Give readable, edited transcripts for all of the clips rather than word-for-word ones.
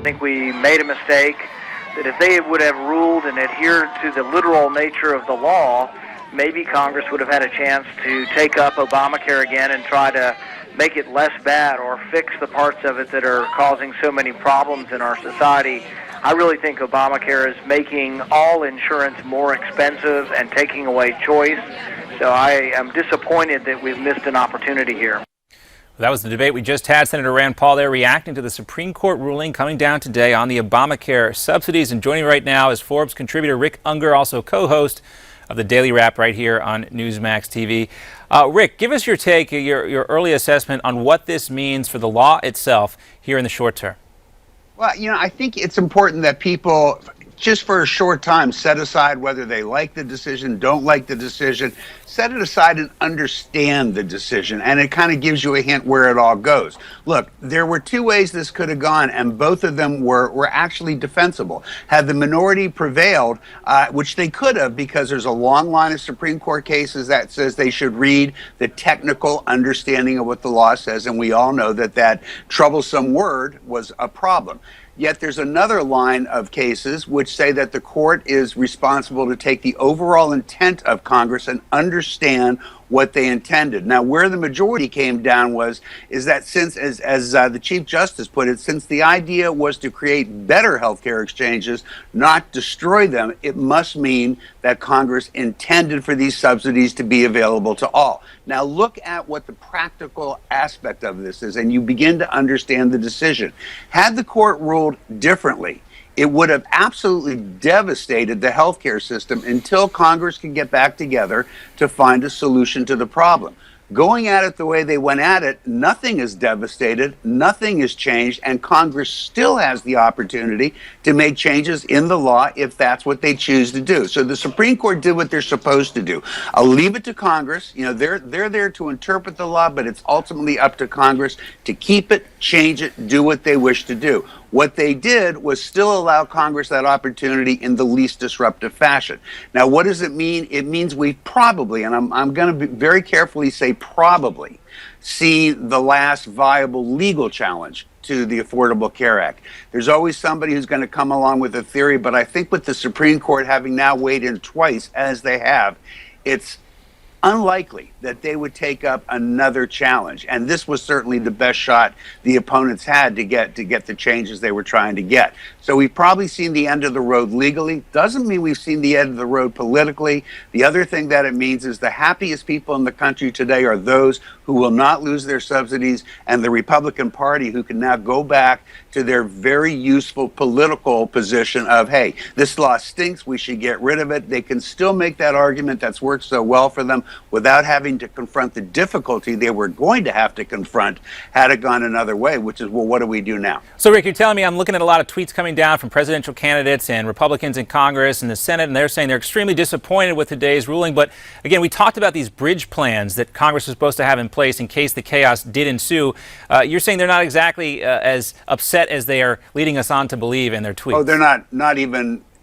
think we made a mistake, that if they would have ruled and adhered to the literal nature of the law, maybe Congress would have had a chance to take up Obamacare again and try to make it less bad or fix the parts of it that are causing so many problems in our society. I really think Obamacare is making all insurance more expensive and taking away choice. So I am disappointed that we've missed an opportunity here. That was the debate we just had. Senator Rand Paul there reacting to the Supreme Court ruling coming down today on the Obamacare subsidies. And joining me right now is Forbes contributor Rick Ungar, also co-host of the Daily Wrap right here on Newsmax TV. Rick, give us your take, your early assessment on what this means for the law itself here in the short term. Well, I think it's important that people, just for a short time, set aside whether they like the decision, don't like the decision, set it aside and understand the decision. And it kind of gives you a hint where it all goes. Look, there were two ways this could have gone, and both of them were actually defensible. Had the minority prevailed, which they could have, because there's a long line of Supreme Court cases that says they should read the technical understanding of what the law says, and we all know that that troublesome word was a problem. Yet there's another line of cases which say that the court is responsible to take the overall intent of Congress and understand what they intended. Now, where the majority came down is that since, as the Chief Justice put it, since the idea was to create better healthcare exchanges, not destroy them, it must mean that Congress intended for these subsidies to be available to all. Now, look at what the practical aspect of this is, and you begin to understand the decision. Had the court ruled differently, it would have absolutely devastated the healthcare system until Congress could get back together to find a solution to the problem. Going at it the way they went at it, nothing is devastated, nothing is changed, and Congress still has the opportunity to make changes in the law if that's what they choose to do. So the Supreme Court did what they're supposed to do. I'll leave it to Congress. They're there to interpret the law, but it's ultimately up to Congress to keep it, change it, do what they wish to do. What they did was still allow Congress that opportunity in the least disruptive fashion. Now, what does it mean? It means we probably, and I'm going to very carefully say probably, see the last viable legal challenge to the Affordable Care Act. There's always somebody who's going to come along with a theory, but I think with the Supreme Court having now weighed in twice, as they have, it's unlikely that they would take up another challenge. And this was certainly the best shot the opponents had to get the changes they were trying to get. So we've probably seen the end of the road legally. Doesn't mean we've seen the end of the road politically. The other thing that it means is the happiest people in the country today are those who will not lose their subsidies, and the Republican Party who can now go back to their very useful political position of, hey, this law stinks, we should get rid of it. They can still make that argument that's worked so well for them without having to confront the difficulty they were going to have to confront had it gone another way, which is, well, what do we do now? So, Rick, you're telling me, I'm looking at a lot of tweets coming down from presidential candidates and Republicans in Congress and the Senate, and they're saying they're extremely disappointed with today's ruling. But again, we talked about these bridge plans that Congress was supposed to have in place in case the chaos did ensue. You're saying they're not exactly as upset as they are leading us on to believe in their tweets. Oh, they're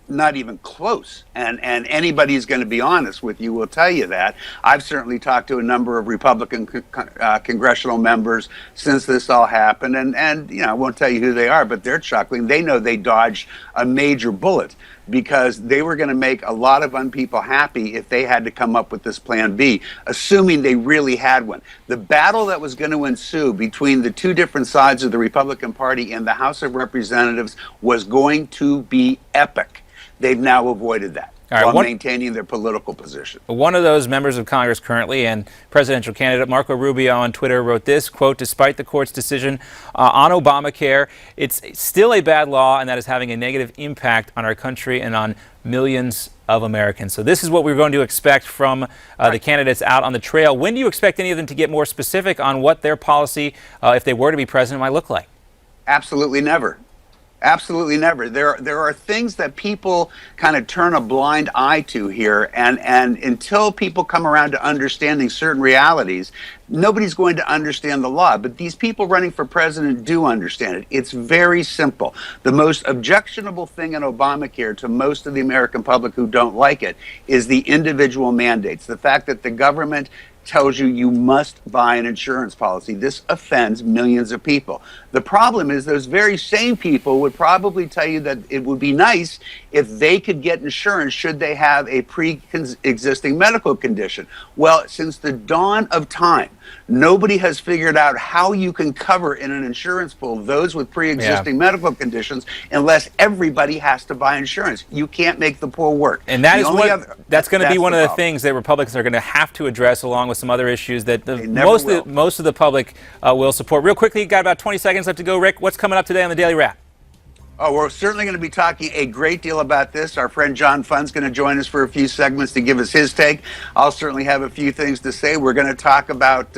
not even close. And anybody who's going to be honest with you will tell you that. I've certainly talked to a number of Republican congressional members since this all happened, and I won't tell you who they are, but they're chuckling. They know they dodged a major bullet, because they were going to make a lot of people happy if they had to come up with this plan B, assuming they really had one. The battle that was going to ensue between the two different sides of the Republican Party in the House of Representatives was going to be epic. They've now avoided that while maintaining their political position. One of those members of Congress currently and presidential candidate Marco Rubio on Twitter wrote this, quote, "Despite the court's decision on Obamacare, it's still a bad law, and that is having a negative impact on our country and on millions of Americans." So this is what we're going to expect from the candidates out on the trail. When do you expect any of them to get more specific on what their policy, if they were to be president, might look like? Absolutely never. Absolutely never. There are things that people kind of turn a blind eye to here, and until people come around to understanding certain realities, nobody's going to understand the law. But these people running for president do understand it. It's very simple. The most objectionable thing in Obamacare to most of the American public who don't like it is the individual mandates. The fact that the government tells you you must buy an insurance policy. This offends millions of people. The problem is those very same people would probably tell you that it would be nice if they could get insurance should they have a pre-existing medical condition. Well, since the dawn of time, nobody has figured out how you can cover in an insurance pool those with pre-existing medical conditions unless everybody has to buy insurance. You can't make the pool work. And that is that's going to be one of the things that Republicans are going to have to address, along with some other issues that most of the public will support. Real quickly, got about 20 seconds left to go. Rick, what's coming up today on the Daily Wrap? Oh, we're certainly going to be talking a great deal about this. Our friend John Funn's going to join us for a few segments to give us his take. I'll certainly have a few things to say. We're going to talk about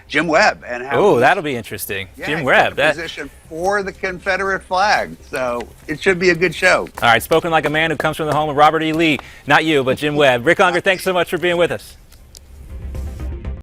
Jim Webb and how. Oh, that'll be interesting. Yeah, Jim Webb, position for the Confederate flag. So it should be a good show. All right, spoken like a man who comes from the home of Robert E. Lee. Not you, but Jim Webb. Rick Ungar, thanks so much for being with us.